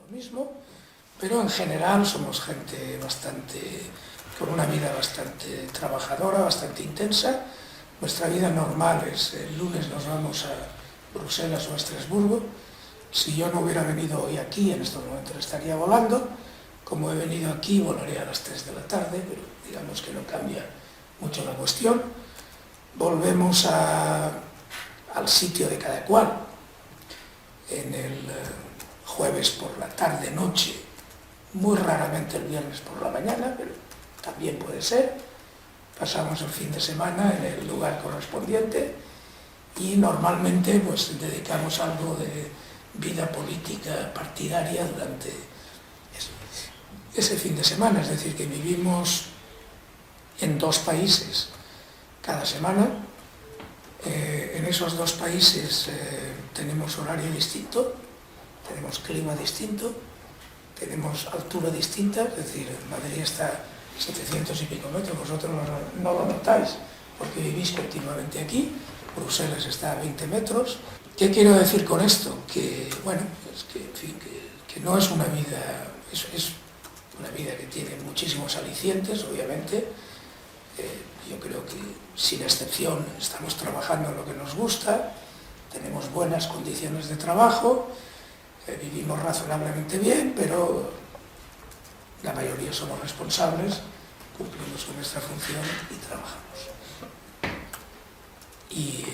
lo mismo, pero en general somos gente con una vida bastante trabajadora, bastante intensa. Nuestra vida normal es el lunes nos vamos a Bruselas o a Estrasburgo. Si yo no hubiera venido hoy aquí, en estos momentos estaría volando. Como he venido aquí, volaré a las 3 de la tarde, pero digamos que no cambia mucho la cuestión. Volvemos al sitio de cada cual en el jueves por la tarde-noche, muy raramente el viernes por la mañana, pero también puede ser. Pasamos el fin de semana en el lugar correspondiente y normalmente pues dedicamos algo de vida política partidaria durante ese fin de semana, es decir, que vivimos en 2 países cada semana. En esos 2 países tenemos horario distinto, tenemos clima distinto, tenemos altura distinta, es decir, Madrid está a 700 y pico metros, vosotros no lo notáis porque vivís continuamente aquí. Bruselas está a 20 metros. ¿Qué quiero decir con esto? Que, bueno, es que, en fin, que no es una vida, es una vida que tiene muchísimos alicientes, obviamente. Yo creo que, sin excepción, estamos trabajando en lo que nos gusta, tenemos buenas condiciones de trabajo, vivimos razonablemente bien, pero la mayoría somos responsables, cumplimos con nuestra función y trabajamos. Y